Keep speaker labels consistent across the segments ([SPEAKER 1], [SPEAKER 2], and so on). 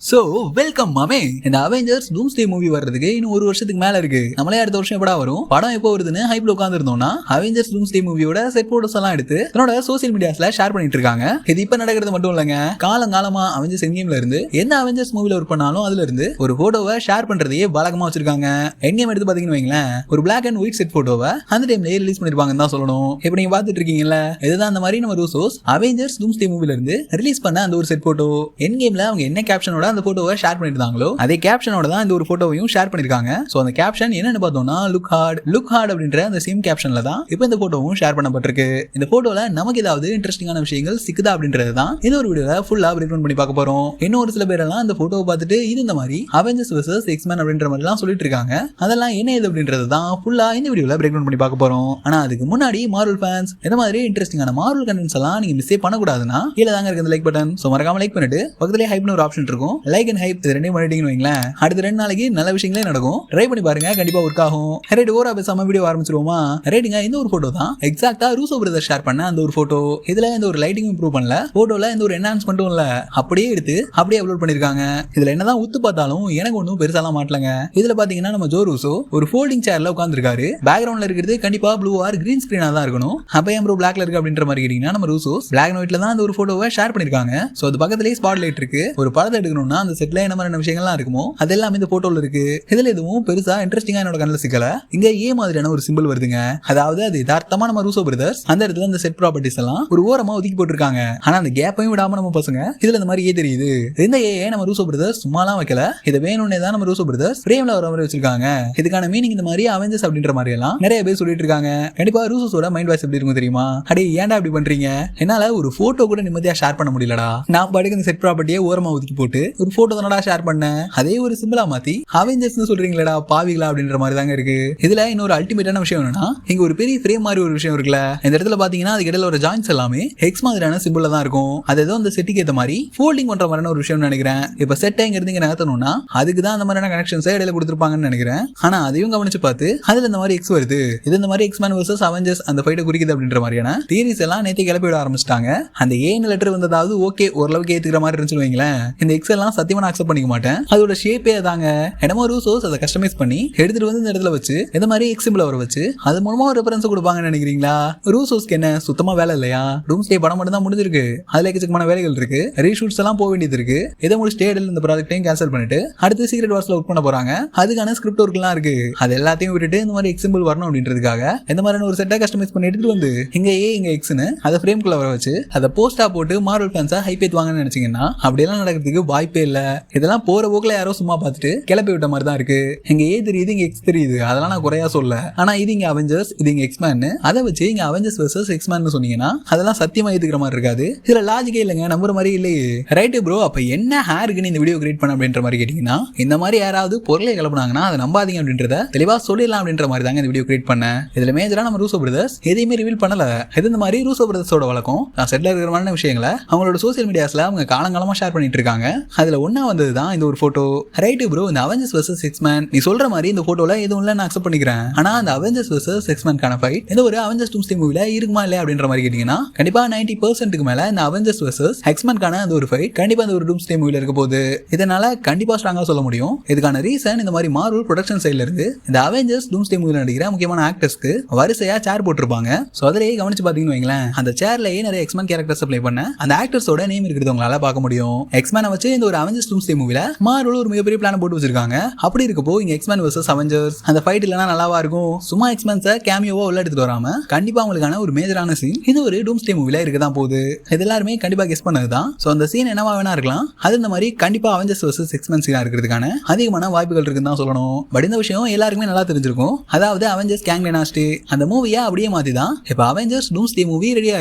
[SPEAKER 1] So welcome மாமே. இந்த Avengers டூம்ஸ்டே movie வர்றதுக்கு இன்னும் ஒரு வருஷத்துக்கு மேல இருக்கு. நம்மளே அடுத்த வருஷம் எப்படா வரும், படம் எப்போ வருதுன்னு ஹைப்ல உட்காந்துருந்தோம்னா அவெஞ்சர்ஸ் டூம்ஸ்டே மூவியோட செட் போட்டோஸ் எல்லாம் எடுத்து தன்னோட சோசியல் மீடியாஸ்ல ஷேர் பண்ணிட்டு இருக்காங்க. இது இப்ப நடக்கிறது மட்டும் இல்லங்க, காலங்காலமா அவெஞ்சர்ஸ் என்கேம்ல இருந்து எந்த அவெஞ்சர்ஸ் மூவில ஒர்க் பண்ணாலும் அதுல இருந்து ஒரு போட்டோவை ஷேர் பண்றதையே வழக்கமா வச்சிருக்காங்க. என்கேம் எடுத்து பாத்தீங்கன்னு வைங்களேன், ஒரு பிளாக் அண்ட் ஒயிட் செட் போட்டோவை அந்த டைம்லயே ரிலீஸ் பண்ணிருப்பாங்கன்னு தான் சொல்லணும். இப்ப நீங்க பாத்துட்டு இருக்கீங்கல்ல, இதுதான் அந்த மாதிரி நம்ம ரூசோஸ் அவெஞ்சர்ஸ் டூம்ஸ்டே மூவில இருந்து ரிலீஸ் பண்ண அந்த ஒரு செட் போட்டோ. என்கேம்ல அவங்க என்ன கேப்ஷனோட அந்த போட்டோவை ஷேர் பண்ணிருந்தாங்களோ அதே கேப்ஷனோட தான் இந்த ஒரு போட்டோவையும் ஷேர் பண்ணிருக்காங்க. சோ அந்த கேப்ஷன் என்னன்னு பார்த்தோம்னா லுக் ஹார்ட் அப்படின்ற அந்த சேம் கேப்ஷன்ல தான் இப்போ இந்த போட்டோவும் ஷேர் பண்ணப்பட்டிருக்கு. இந்த போட்டோல நமக்கு ஏதாவது இன்ட்ரெஸ்டிங்கான விஷயங்கள் சிக்குதா அப்படின்றது தான் இந்த ஒரு வீடியோல ஃபுல்லா பிரேக் டவுன் பண்ணி பார்க்க போறோம். இன்னும் ஒரு சில பேர் எல்லாம் இந்த போட்டோவை பார்த்துட்டு இது இந்த மாதிரி அவெஞ்சர்ஸ் வெர்சஸ் எக்ஸ்மேன் அப்படின்ற மாதிரி எல்லாம் சொல்லிட்டு இருக்காங்க. அதெல்லாம் என்ன இது அப்படின்றது தான் ஃபுல்லா இந்த வீடியோல பிரேக் டவுன் பண்ணி பார்க்க போறோம். ஆனா அதுக்கு முன்னாடி மார்வல் ஃபேன்ஸ் இந்த மாதிரி இன்ட்ரெஸ்டிங்கான மார்வல் கண்டென்ட்ஸ் எல்லாம் நீங்க மிஸ் பண்ணக்கூடாதுன்னா கீழே தாங்க இருக்கு அந்த லைக் பட்டன். சோ மறக்காம லைக் பண்ணிட்டு பக்கத்துலயே ஹைப்னு ஒரு ஆப்ஷன் இருக்கும், லைக் அண்ட் ஹைப் ரெண்டையும் பண்ணிட்டீங்கன்னு வைங்களேன், அடுத்த 2 நாளைக்கு நல்ல விஷயங்களே நடக்கும். ட்ரை பண்ணி பாருங்க, கண்டிப்பா ஒர்க் ஆகும். ரைட், ஓரா பேசாம வீடியோ ஆரம்பிச்சிருவோமா? ரைட்டுங்க, இந்த ஒரு போட்டோ தான் எக்ஸாக்ட்டா ரூசோ பிரதர் ஷேர் பண்ண அந்த ஒரு போட்டோ. இதுல இந்த ஒரு லைட்டிங் இம்ப்ரூவ் பண்ணல, போட்டோல இந்த ஒரு என்ஹான்ஸ்மெண்ட்டும் இல்ல, அப்படியே எடுத்து அப்படியே அப்லோட் பண்ணிருக்காங்க. இதுல என்னதான் உத்து பார்த்தாலும் எனக்கு ஒன்றும் பெருசாலாம் மாட்டலங்க. இதுல பாத்தீங்கன்னா நம்ம ஜோ ரூசோ ஒரு ஃபோல்டிங் சேர்ல உட்கார்ந்துருக்காரு. பேக்ரவுண்ட்ல இருக்கிறது கண்டிப்பா ப்ளூ ஆர் கிரீன் ஸ்கிரீனா தான் இருக்கணும். அப்ப ஏன் ப்ரோ பிளாக்ல இருக்கு அப்படின்ற மாதிரி கேட்டீங்கன்னா, நம்ம ரூசோஸ் பிளாக் அண்ட் ஒயிட்ல தான் அந்த ஒரு போட்டோவை ஷேர் பண்ணிருக்காங்க. சோ அது பக்கத்துலயே ஸ்பாட் லைட் இருக்கு. ஒரு படத்தை எடுக்கணும்னா அந்த செட்ல என்ன மாதிரியான விஷயங்கள்லாம் இருக்குமோ அதெல்லாம் இந்த போட்டோல இருக்கு. இதுல எதுவும் பெருசா இன்ட்ரெஸ்டிங்கா என்னோட கண்ணில் சிக்கல. இங்க ஏ மாதிரியான ஒரு சிம்பிள் வருதுங்க. அதாவது அது யதார்த்தமா நம்ம ரூசோ பிரதர்ஸ் அந்த இடத்துல இந்த செட் ப்ராப்பர்ட்டிஸ் எல்லாம் ஒரு ஓரமா ஒதுக்கி போட்டுருக்காங்க. ஆனா அந்த கேப்பையும் விடாம நம்ம பசங்க இதுல இந்த மாதிரி ஏ தெரியுது. இந்த ஏ நம்ம ரூசோ பிரதர்ஸ் சும்மாலாம் வைக்கல, இதை வேணும்னே தான் நம்ம ரூசோ பிரதர்ஸ் ஃப்ரேம்ல வர மாதிரி வச்சிருக்காங்க. இதுக்கான மீனிங் இந்த மாதிரி அவெஞ்சர்ஸ் அப்படின்ற மாதிரி எல்லாம் நிறைய பேர் சொல்லிட்டு இருக்காங்க. கண்டிப்பா ரூசோஸோட மைண்ட் வாய்ஸ் எப்படி இருக்கும் தெரியுமா? அடே ஏன்டா அப்படி பண்றீங்க, என்னால ஒரு போட்டோ கூட நிம்மதியா ஷேர் பண்ண முடியலடா, நான் பாட்டுக்கு இந்த செட் ப்ராப்பர்ட்டியை ஓரமா ஒதுக்கி போட்டு ஒரு போட்டோ தானடா ஷேர் பண்ணேன், அதே ஒரு சிம்பிளா மாத்தி அவெஞ்சர்ஸ் சொல்றீங்களா பாவிகளா அப்படின்ற மாதிரி தாங்க இருக்கு. இதுல இன்னொரு அல்டிமேட்டான விஷயம் என்னன்னா, இங்க ஒரு பெரிய ஃப்ரேம் மாதிரி ஒரு விஷயம் இருக்குல்ல, இந்த இடத்துல பாத்தீங்கன்னா அதுக்கு இடையில ஒரு ஜாயின்ஸ் எல்லாமே எக்ஸ் மாதிரியான சிம்பிள்ல தான் இருக்கும். அது ஏதோ அந்த செட்டுக்கு ஏத்த மாதிரி ஃபோல்டிங் பண்ற மாதிரியான ஒரு விஷயம் நினைக்கிறேன். இப்ப செட் எங்க இருந்து இங்க நகர்த்தணும்னா அதுக்கு தான் அந்த மாதிரியான கனெக்ஷன்ஸ் இடையில கொடுத்துருப்பாங்கன்னு நினைக்கிறேன். ஆனா அதையும் கவனிச்சு பார்த்து அதுல இந்த மாதிரி எக்ஸ் வருது, இது இந்த மாதிரி எக்ஸ்மேன் வெர்சஸ் அவெஞ்சர்ஸ் அந்த ஃபைட்டை குறிக்குது அப்படின்ற மாதிரியான தியரிஸ் எல்லாம் நேத்து கிளப்பி விட ஆரம்பிச்சிட்டாங்க. அந்த ஏன்னு லெட்டர் வந்ததாவது ஓகே ஓரளவுக்கு ஏத்துக்கிற மாதிரி இருந்துச்சு வைங்களேன். இந்த எக்ஸ் எல்லாம் சத்தியமா நான் அக்செப்ட் பண்ணிக்க மாட்டேன். அதோட ஷேப்பே தாங்க என்னமோ ரூசோஸ் அதை கஸ்டமைஸ் பண்ணி எடுத்துட்டு வந்து இந்த இடத்துல வச்சு இந்த மாதிரி எக்ஸ் சிம்பிள் வர வச்சு அது மூலமா ஒரு ரெஃபரன்ஸ் கொடுப்பாங்கன்னு நினைக்கிறீங்களா? ரூசோஸ்க்கு என்ன சுத்தமா வேலை இல்லையா? டூம்ஸ்டே படம் மட்டும் தான் முடிஞ்சிருக்கு, அதுல எக்கச்சக்கமான வேலைகள் இருக்கு, ரீஷூட்ஸ் எல்லாம் போக வேண்டியது இருக்கு. இதை முடிச்சுட்டு இந்த ப்ராஜெக்டையும் கேன்சல் பண்ணிட்டு அடுத்து சீக்ரெட் வார்ஸ்ல ஒர்க் பண்ண போறாங்க. அதுக்கான ஸ்கிரிப்ட் ஒர்க் எல்லாம் இருக்கு. அது எல்லாத்தையும் விட்டுட்டு இந்த மாதிரி எக்ஸ் சிம்பிள் வரணும் அப்படின்றதுக்காக இந்த மாதிரி ஒரு செட்டை கஸ்டமைஸ் பண்ணி எடுத்துட்டு வந்து இங்க ஏ இங்க எக்ஸ்னு அதை ஃப்ரேம்குள்ள வர வச்சு அதை போஸ்டா போட்டு மார்வல் ஃபேன்ஸா ஹைப் ஏத்துவாங்கன்னு நினைச்சீங்கன்னா அப்படியெல்லாம் நடக்கிறதுக்கு வாய்ப்பே இல்ல. இதெல்லாம் போற போக்குல யாரோ சும்மா பார்த்துட்டு கிளப்பி விட்ட மாதிரி தான் இருக்கு. இங்க ஏ தெரியுது, இங்க எக்ஸ் தெரியுது, அதெல்லாம் நான் குறையா சொல்ல. ஆனா இது இங்க அவெஞ்சர்ஸ், இது இங்க எக்ஸ்மேன், அதை வச்சு இங்க அவெஞ்சர்ஸ் வெர்சஸ் எக்ஸ்மேன் சொன்னீங்கன்னா அதெல்லாம் சத்தியமா ஏத்துக்கிற மாதிரி இருக்காது. இதுல லாஜிக்கே இல்லைங்க, நம்புற மாதிரி இல்லையே. ரைட் ப்ரோ, அப்ப என்ன ஹேருக்கு இந்த வீடியோ கிரியேட் பண்ண அப்படின்ற மாதிரி கேட்டீங்கன்னா, இந்த மாதிரி யாராவது பொருளை கிளப்புனாங்கன்னா அதை நம்பாதீங்க அப்படின்றத தெளிவா சொல்லிடலாம் அப்படின்ற மாதிரி தாங்க இந்த வீடியோ கிரியேட் பண்ணேன். இதுல மேஜரா நம்ம ரூசோ பிரதர்ஸ் எதையுமே ரிவீல் பண்ணல. இது இந்த மாதிரி ரூசோ பிரதர்ஸோட வழக்கம் நான் செட்ல இருக்கிற மாதிரி விஷயங்களை அவங்களோட சோசியல் மீடியாஸ்ல அவங்க காலங்காலமா ஷேர் பண்ணிட்டு இருக்காங்க. அதுல ஒன்னா வந்தது தான் இந்த ஒரு போட்டோ. ரைட் ப்ரோ, இந்த அவெஞ்சர்ஸ் வெர்சஸ் எக்ஸ்மேன் நீ சொல்ற மாதிரி இந்த போட்டோல எதுவும் இல்ல நான் அக்செப்ட் பண்ணிக்கிறேன். ஆனா அந்த அவெஞ்சர்ஸ் வெர்சஸ் எக்ஸ்மேன்கான ஃபைட் இந்த ஒரு அவெஞ்சர்ஸ் டூம்ஸ்டே மூவில இருக்குமா இல்லையா அப்படின்ற மாதிரி கேட்டீங்கன்னா கண்டிப்பா 90% மேல இந்த அவெஞ்சர்ஸ் வெர்சஸ் எக்ஸ்மேன்கான அந்த ஒரு ஃபைட் கண்டிப்பா இந்த ஒரு டூம்ஸ்டே மூவில இருக்க போகுது. இதனால கண்டிப்பா ஸ்ட்ராங்கா சொல்ல முடியும். இதுக்கான ரீசன் இந்த மாதிரி மார்வல் ப்ரொடக்ஷன் சைடுல இருந்து இந்த அவெஞ்சர்ஸ் டூம்ஸ்டே மூவில நடிக்கிற முக்கியமான ஆக்டர்ஸ்க்கு வரிசையா சேர் போட்டிருப்பாங்க. சோ அதிலேயே கவனிச்சு பாத்தீங்கன்னு வைங்களேன், அந்த சேர்லயே நிறைய எக்ஸ்மேன் கேரக்டர்ஸ் ப்ளே பண்ண அந்த ஆக்டர்ஸோட நேம் இருக்கிறது உங்களால பார்க்க முடியும். எக்ஸ்மேனை வச்சு இந்த ஒரு அவெஞ்சர்ஸ் டூம்ஸ்டே மூவில மார்வல் ஒரு மிகப்பெரிய பிளான் போட்டு வச்சிருக்காங்க. அப்படி இருக்கப்போ இங்க எக்ஸ்மேன் வெர்சஸ் அவெஞ்சர்ஸ் அந்த ஃபைட் இல்லனா நல்லாவா இருக்கும்? சும்மா எக்ஸ்மேன்ஸை கேமியோவா உள்ள எடுத்துட்டு வராம கண்டிப்பா உங்களுக்கான ஒரு மேஜரான சீன் இது ஒரு டூம்ஸ்டே மூவில இருக்கதான் போகுது. இது எல்லாருமே கண்டிப்பா கெஸ் பண்ணதுதான். சோ அந்த சீன் என்னவா வேணா இருக்கலாம். அது இந்த மாதிரி கண்டிப்பா அவெஞ்சர்ஸ் வெர்சஸ் எக்ஸ்மேன் சீனா இருக்கிறதுக்கான அதிகமான வாய்ப்புகள் இருக்குன்னு தான் சொல்லணும். பட் இந்த விஷயம் எல்லாருக்குமே நல்லா தெரிஞ்சிருக்கும். அதாவது அவெஞ்சர்ஸ் கேங் டைனாஸ்டி அந்த மூவியா அப்படியே மாத்தி தான் இப்ப அவெஞ்சர்ஸ் டூம்ஸ்டே மூவி ரெடியா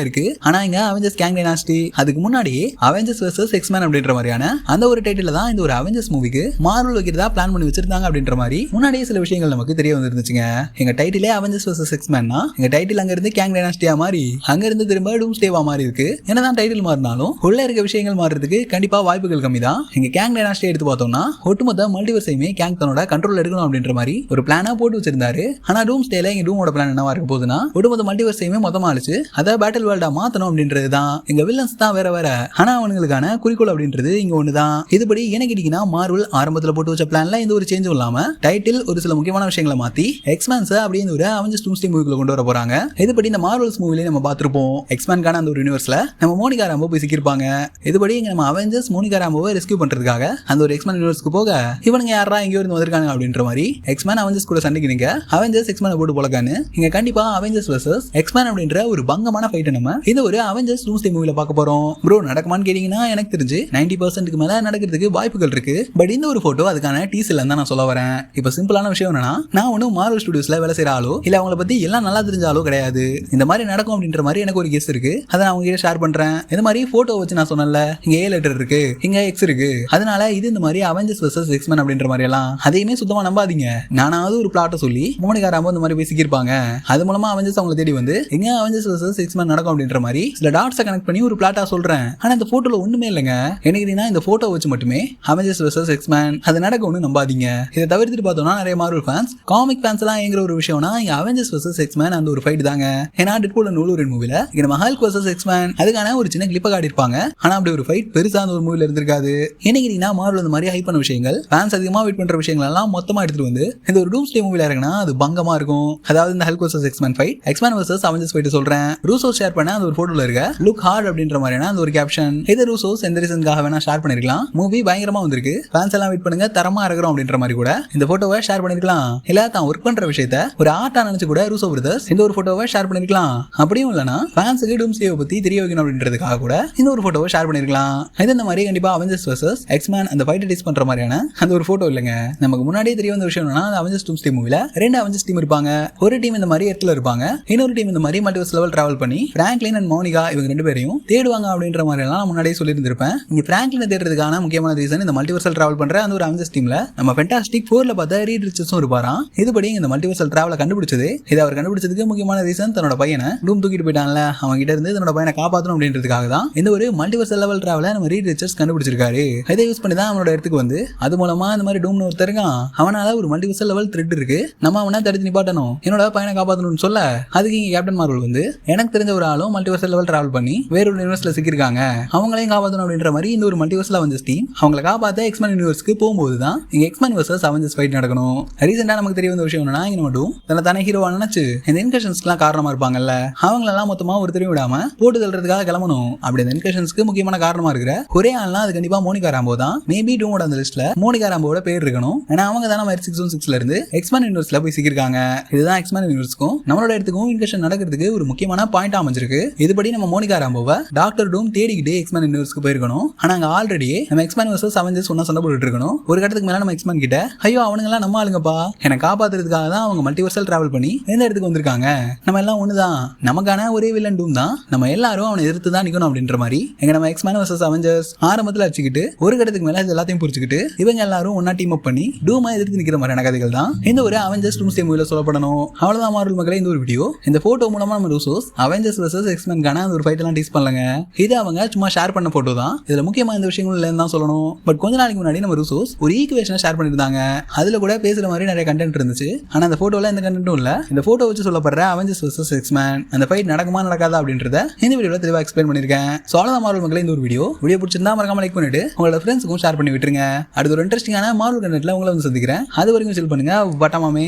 [SPEAKER 1] இருக்கு. ஆனா இங்க அவெஞ்சர்ஸ் கேங் டைனாஸ்டி அதுக்கு முன்னாடியே அவெஞ்சர்ஸ் வெர்சஸ் எக்ஸ்மேன் அப்படின்ற மாதிரியான அந்த ஒரு டைட்டில் தான் இந்த ஒரு அவெஞ்சர்ஸ் மூவிக்கு மார்வல் வைக்கிறதா பிளான் பண்ணி வச்சிருந்தாங்க அப்படின்ற மாதிரி முன்னாடியே சில விஷயங்கள் நமக்கு தெரிய வந்துருந்துச்சுங்க. எங்க டைட்டிலே அவெஞ்சர்ஸ் வெர்சஸ் எக்ஸ்மேன்னா எங்க டைட்டில் அங்க இருந்து கேங் டைனாஸ்டியா மாதிரி அங்க இருந்து திரும்ப டூம்ஸ்டேவா மாதிரி இருக்கு. என்னதான் டைட்டில் மாறினாலும் உள்ள இருக்க விஷயங்கள் மாறதுக்கு கண்டிப்பா வாய்ப்புகள் கம்மி தான். எங்க கேங் டைனாஸ்டி எடுத்து பார்த்தோம்னா ஒட்டுமொத்த மல்டிவர்ஸையுமே கேங் தன்னோட கண்ட்ரோல் எடுக்கணும் அப்படின்ற மாதிரி ஒரு பிளானா போட்டு வச்சிருந்தாரு. ஆனா டூம்ஸ்டேல எங்க டூமோட பிளான் என்னவா இருக்க போகுதுன்னா ஒட்டுமொத்த மல்டிவர்ஸையுமே மொத்தமா அழிச்சு அதை பேட்டில் வேர்ல்டா மாத்தணும் அப்படின்றது தான். எங்க வில்லன்ஸ் தான் வேற வேற, ஆனா அவங்களுக்கான குறிக்கோள் அப்படின்றது இங்க ஒண்ணுதான். இருக்கலாம். இதுபடி என்ன கேட்டீங்கன்னா மார்வல் ஆரம்பத்துல போட்டு வச்ச பிளான்ல இந்த ஒரு சேஞ்சும் இல்லாம டைட்டில் ஒரு சில முக்கியமான விஷயங்களை மாத்தி எக்ஸ்மேன்ஸ் அப்படின்னு ஒரு அவெஞ்சர்ஸ் டூம்ஸ்டே மூவிக்குள்ள கொண்டு வர போறாங்க. இதுபடி இந்த மார்வல்ஸ் மூவிலே நம்ம பார்த்திருப்போம். எக்ஸ்மேன்கான அந்த ஒரு யூனிவர்ஸ்ல நம்ம மோனிகா ராம்போ போய் சிக்கிருப்பாங்க. இதுபடி இங்க நம்ம அவெஞ்சர்ஸ் மோனிகா ராம்போவை ரெஸ்கியூ பண்றதுக்காக அந்த ஒரு எக்ஸ்மேன் யூனிவர்ஸ்க்கு போக இவனுங்க யாரா இங்க இருந்து வந்திருக்காங்க அப்படின்ற மாதிரி எக்ஸ்மேன் அவெஞ்சர்ஸ் கூட சண்டைக்கு நீங்க அவெஞ்சர்ஸ் எக்ஸ்மேன் போட்டு போலக்கான்னு இங்க கண்டிப்பா அவெஞ்சர்ஸ் வெர்சஸ் எக்ஸ்மேன் அப்படின்ற ஒரு பங்கமான ஃபைட் நம்ம இந்த ஒரு அவெஞ்சர்ஸ் டூம்ஸ்டே மூவில பார்க்க போறோம். ப்ரோ நடக்குமான்னு கேட்டீங்கன்னா எனக்கு தெரிஞ்சு 90% மேல நடக்கிறதுக்கு வாய்ப்புகள் இருக்கு. பட் இந்த ஒரு போட்டோ அதுக்கான டீசர்ல தான் நான் சொல்ல வரேன். இப்ப சிம்பிளான விஷயம் என்னன்னா நான் ஒன்னும் மார்வல் ஸ்டுடியோஸ்ல வேலை செய்யற ஆளோ இல்ல அவங்கள பத்தி எல்லாம் நல்லா தெரிஞ்ச ஆளோ கிடையாது. இந்த மாதிரி நடக்கும் அப்படின்ற மாதிரி எனக்கு ஒரு கெஸ் இருக்கு. அதை நான் உங்ககிட்ட ஷேர் பண்றேன். இந்த மாதிரி போட்டோ வச்சு நான் சொன்னல இங்க ஏ லெட்டர் இருக்கு இங்க எக்ஸ் இருக்கு. அதனால இது இந்த மாதிரி அவெஞ்சர்ஸ் வெர்சஸ் எக்ஸ்மேன் அப்படின்ற மாதிரி எல்லாம் அதையுமே சுத்தமா நம்பாதீங்க. நானாவது ஒரு பிளாட்டை சொல்லி மோனிகா ராம்போ இந்த மாதிரி பேசிக்கிருப்பாங்க. அது மூலமா அவெஞ்சர்ஸ் அவங்களை தேடி வந்து எங்க அவெஞ்சர்ஸ் வெர்சஸ் எக்ஸ்மேன் நடக்கும் அப்படின்ற மாதிரி சில டாட்ஸை கனெக்ட் பண்ணி ஒரு பிளாட்டா சொல்றேன். ஆனா இந்த போட்டோல ஒண்ணுமே இல்லைங்க. எனக்கு இந்த போட்டோ வச்சு மட்டுமே அவெஞ்சர்ஸ் வெர்சஸ் எக்ஸ்மேன் அது நடக்கும்னு நம்பாதீங்க. இதை தவிர்த்துட்டு பார்த்தோம்னா நிறைய மார்வல் ஃபேன்ஸ் காமிக் ஃபேன்ஸ் எல்லாம் ஏங்குற ஒரு விஷயம்னா இங்க அவெஞ்சர்ஸ் வெர்சஸ் எக்ஸ்மேன் அந்த ஒரு ஃபைட் தாங்க. ஏன்னா டெட்பூல் அண்ட் வூல்வரின் மூவில இங்க நம்ம ஹல்க் வெர்சஸ் எக்ஸ்மேன் அதுக்கான ஒரு சின்ன கிளிப்பை காட்டியிருப்பாங்க. ஆனா அப்படி ஒரு ஃபைட் பெருசா அந்த ஒரு மூவில இருந்திருக்காது. என்னைக்குன்னா மார்வல் இந்த மாதிரி ஹைப் பண்ண விஷயங்கள் ஃபேன்ஸ் அதிகமா வெயிட் பண்ற விஷயங்கள் எல்லாம் மொத்தமா எடுத்துட்டு வந்து இந்த ஒரு டூம்ஸ்டே மூவில இருக்குன்னா அது பங்கமா இருக்கும். அதாவது இந்த Hulk versus எக்ஸ்மேன் fight எக்ஸ்மேன் versus Avengers fight சொல்றேன். ரூசோ ஷேர் பண்ண அந்த ஒரு போட்டோல இருக்க லுக் ஹார்ட் அப்படின்ற மாதிரியான அந்த ஒரு கேப்ஷன் இது ரூசோஸ் எந்த ரீசனுக்காக வேணா ஷேர் பண்ணிருக்கலாம். மூவி பயங்கரமா வந்திருக்கு. ஃபேன்ஸ் எல்லாம் வெயிட் பண்ணுங்க தரமா இருக்கிறோம் அப்படின்ற மாதிரி கூட இந்த போட்டோவை ஷேர் பண்ணிருக்கலாம். இல்ல தான் ஒர்க் பண்ற விஷயத்த ஒரு ஆர்ட்டா நினைச்சு கூட ரூசோ பிரதர்ஸ் இந்த ஒரு போட்டோவை ஷேர் பண்ணிருக்கலாம். அப்படியும் இல்லனா ஃபேன்ஸுக்கு டூம்ஸ்டே பத்தி தெரிய வைக்கணும் அப்படின்றதுக்காக கூட இந்த ஒரு போட்டோவை ஷேர் பண்ணிருக்கலாம். இது இந்த மாதிரி கண்டிப்பா அவெஞ்சர்ஸ் வெர்சஸ் எக்ஸ்மேன் அந்த ஃபைட் டீஸ் பண்ற மாதிரியான அந்த ஒரு போட்டோ இல்லங்க. நமக்கு முன்னாடியே தெரிய வந்த விஷயம் என்னன்னா அவெஞ்சர்ஸ் டூம்ஸ்டே மூவில ரெண்டு அவெஞ்சர்ஸ் டீம் இருப்பாங்க. ஒரு டீம் இந்த மாதிரி இடத்துல இருப்பாங்க. இன்னொரு டீம் இந்த மாதிரி மல்டிவர்ஸ் லெவல் டிராவல் பண்ணி பிராங்க்லின் அண்ட் மோனிகா இவங்க ரெண்டு பேரையும் தேடுவாங்க அப்படின்ற மாதிரி எல்லாம் நான் முன்னாடியே சொல்லியிருந்திருப்பேன். இங்க பிராங்க்லினை தேடுறதுக்கான முக்கியமான ரீசன் இந்த மல்டிவர்சல் டிராவல் பண்ற அந்த ஒரு அவெஞ்சர்ஸ் டீம்ல நம்ம ஃபென்டாஸ்டிக் 4ல பார்த்தா ரீட் ரிச்சர்ஸும் இருப்பாராம். இதுபடி இந்த மல்டிவர்சல் டிராவலை கண்டுபிடிச்சது இது அவர் கண்டுபிடிச்சதுக்கு முக்கியமான ரீசன் தன்னோட பையனை டூம் தூக்கிட்டு போயிட்டான்ல அவங்க கிட்ட இருந்து தன்னோட பையனை காப்பாற்றணும் அப்படின்றதுக்காக தான் இந்த ஒரு மல்டிவர்சல் லெவல் டிராவலை நம்ம ரீட் ரிச்சர்ஸ் கண்டுபிடிச்சிருக்காரு. இதை யூஸ் பண்ணி தான் அவனோட இடத்துக்கு வந்து அது மூலமா இந்த மாதிரி டூம்னு ஒருத்தர் இருக்கான். அவனால ஒரு மல்டிவர்சல் லெவல் த்ரெட் இருக்கு. நம்ம அவனை தடுத்து நிப்பாட்டணும் என்னோட பையனை காப்பாற்றணும்னு சொல்ல அதுக்கு இங்க கேப்டன் மார்வல் வந்து எனக்கு தெரிஞ்ச ஒரு ஆளும் மல்டிவர்சல் லெவல் டிராவல் பண்ணி வேற ஒரு யூனிவர்ஸ்ல சிக்கிருக்காங்க அவங்களையும் காப்பாற்றணும் அப்படின்ற மாதிரி இந்த ஒரு மல்டிவர்ஸ்ல அவெஞ்சர்ஸ் டீம் அவங்களை காப்பாற்ற எக்ஸ்மேன் யூனிவர்ஸ்க்கு போகும்போது தான் இங்க எக்ஸ்மேன் வெர்சஸ் அவெஞ்சர்ஸ் ஃபைட் நடக்கணும். ரீசெண்டா நமக்கு தெரிய வந்த விஷயம் என்னன்னா இங்க மட்டும் தானே ஹீரோவா நினைச்சு இந்த இன்கஷன்ஸ்க்குலாம் காரணமா இருப்பாங்கல்ல அவங்களெல்லாம் மொத்தமா ஒரு தெரியும் விடாம போட்டு தள்ளுறதுக்காக கிளம்பணும். அப்படி இந்த இன்கஷன்ஸ்க்கு முக்கியமான காரணமா இருக்கிற ஒரே ஆள்னா அது கண்டிப்பா மோனிகா ராம்போ தான். மேபி டூமோட அந்த லிஸ்ட்ல மோனிகா ராம்போட பேர் இருக்கணும். ஏன்னா அவங்க தானே 616ல இருந்து எக்ஸ்மேன் யூனிவர்ஸ்ல போய் சிக்கிருக்காங்க. இதுதான் எக்ஸ்மேன் யூனிவர்ஸ்க்கும் நம்மளோட இடத்துக்கும் இன்கஷன் நடக்கிறதுக்கு ஒரு முக்கியமான பாயிண்ட் அமைஞ்சிருக்கு. இதுபடி நம்ம மோனிகா ராம்போவை டாக்டர் டூம் தேடிக்கிட்டு எக்ஸ்மேன் யூனிவர்ஸ்க்கு போயிருக்கணும். ஆனா அங்க ஆல்ரெடி நம்ம எக்ஸ்மேன் வெர்சஸ் அவெஞ்சர்ஸ் ஒண்ணா சண்டை போட்டுட்டு இருக்கணும். ஒரு கட்டத்துக்கு மேல நம்ம எக்ஸ்மேன் கிட்ட ஐயோ அவனுங்க எல்லாம் நம்ம ஆளுங்கப்பா என்னை காப்பாத்துறதுக்காக தான் அவங்க மல்டிவர்சல் டிராவல் பண்ணி எந்த இடத்துக்கு வந்திருக்காங்க. நம்ம எல்லாம் ஒண்ணுதான் நமக்கான ஒரே வில்லன் டூம் தான். நம்ம எல்லாரும் அவனை எதிர்த்து தான் நிக்கணும் அப்படின்ற மாதிரி எங்க நம்ம எக்ஸ்மேன் வெர்சஸ் அவெஞ்சர்ஸ் ஆரம்பத்துல அடிச்சுக்கிட்டு ஒரு கட்டத்துக்கு மேல இது எல்லாத்தையும் புரிச்சுக்கிட்டு இவங்க எல்லாரும் ஒன்னா டீம் அப் பண்ணி டூமா எதிர்த்து நிக்கிற மாதிரியான கதைகள் தான் இந்த ஒரு அவெஞ்சர்ஸ் டூம்ஸ்டே மூவில சொல்லப்படணும். அவ்வளவுதான் மார்வல் மக்களே இந்த ஒரு வீடியோ. இந்த போட்டோ மூலமா நம்ம ரூசோஸ் அவெஞ்சர்ஸ் வெர்சஸ் எக்ஸ்மேன்கான ஒரு ஃபைட் எல்லாம் டீஸ் பண்ணலங்க. இது அவங்க சும்மா ஷேர் பண்ண போட்டோ தான். இதுல முக்கியமா இந்த விஷயங்கள் இல்லைன்னு தான் சொல்லணும். பட் கொஞ்ச நாளைக்கு முன்னாடி நம்ம ரூசோஸ் ஒரு ஈக்குவேஷனை ஷேர் பண்ணிருந்தாங்க. அதுல கூட பேசுற மாதிரி நிறைய கண்டென்ட் இருந்துச்சு. ஆனா அந்த போட்டோல எந்த கண்டென்ட்டும் இல்ல. இந்த போட்டோ வச்சு சொல்லப்படுற அவெஞ்சர்ஸ் வெர்சஸ் எக்ஸ்மேன் அந்த ஃபைட் நடக்குமா நடக்காதா அப்படின்றத இந்த வீடியோல தெளிவா எக்ஸ்பிளைன் பண்ணிருக்கேன். சோ அவ்வளவுதான் மார்வல் மக்களே இந்த ஒரு வீடியோ பிடிச்சிருந்தா மறக்காம லைக் பண்ணிட்டு உங்களோட ஃப்ரெண்ட்ஸுக்கும் ஷேர் பண்ணி விட்டுருங்க. அடுத்த ஒரு இன்ட்ரெஸ்டிங்கான மார்வல் கண்டென்ட்ல உங்களை வந்து சந்திக்கிறேன். அது வரைக்கும் சில் பண்ணுங்க. வட்டமாமே.